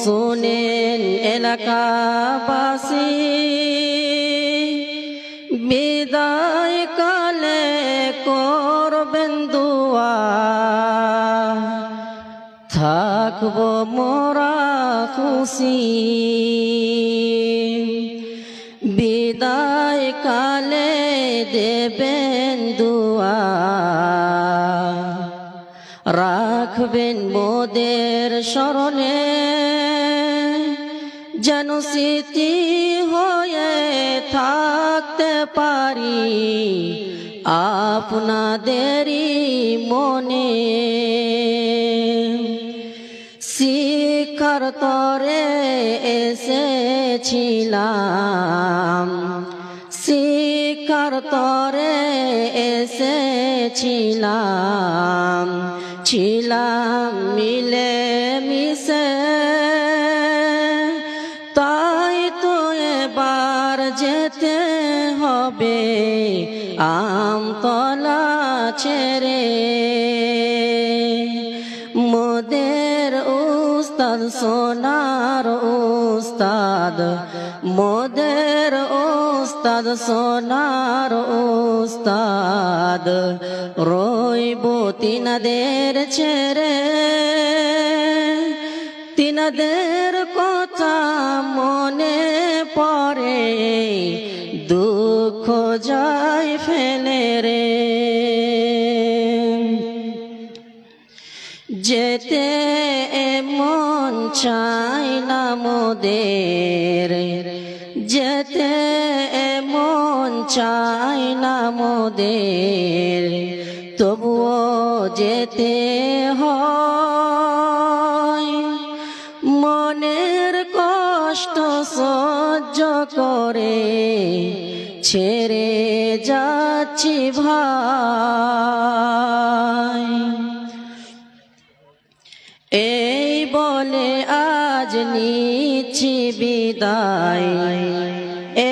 শুনেন এলাকাবাসী বিদায় কালে করবেন দুয়া থাকবো মোরা খুশি বিদায় কালে দেবেন দুয়া রাখবেন মোদের স্মরণে যেন স্মৃতি হয়ে থাকতে পারি আপনাদেরই মনে শিক্ষার তরে এসেছিলাম শিক্ষার তরে এসেছিলাম ছিলাম মিলে মিশে তাই তো এবার যেতে হবে আমতলা ছেড়ে মোদের উস্তাদ সোনার উস্তাদ মোদের উস্তাদ সোনার উস্তাদ রইব তিনাদের ছেড়ে তিনাদের কথা মনে পড়ে দুঃখ যায় ফেলে রে যেতে মন চায় না মোদের যেতে মন চায় না মোদের তবুও যেতে হয় মনের কষ্ট সহ্য করে ছেড়ে যাচ্ছি ভাই এই বলে আজ নিচ্ছি বিদায়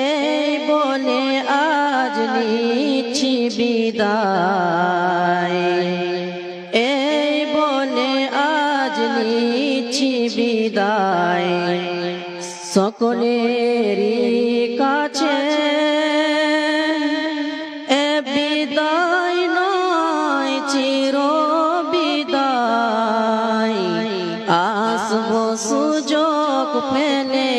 এই বলে আজ নিচ্ছি বিদায় এই বলে আজ নিচ্ছি বিদায় সকলেরই কাছে এ বিদায় নয় চির বিদায় আসবো সুযোগ পেলে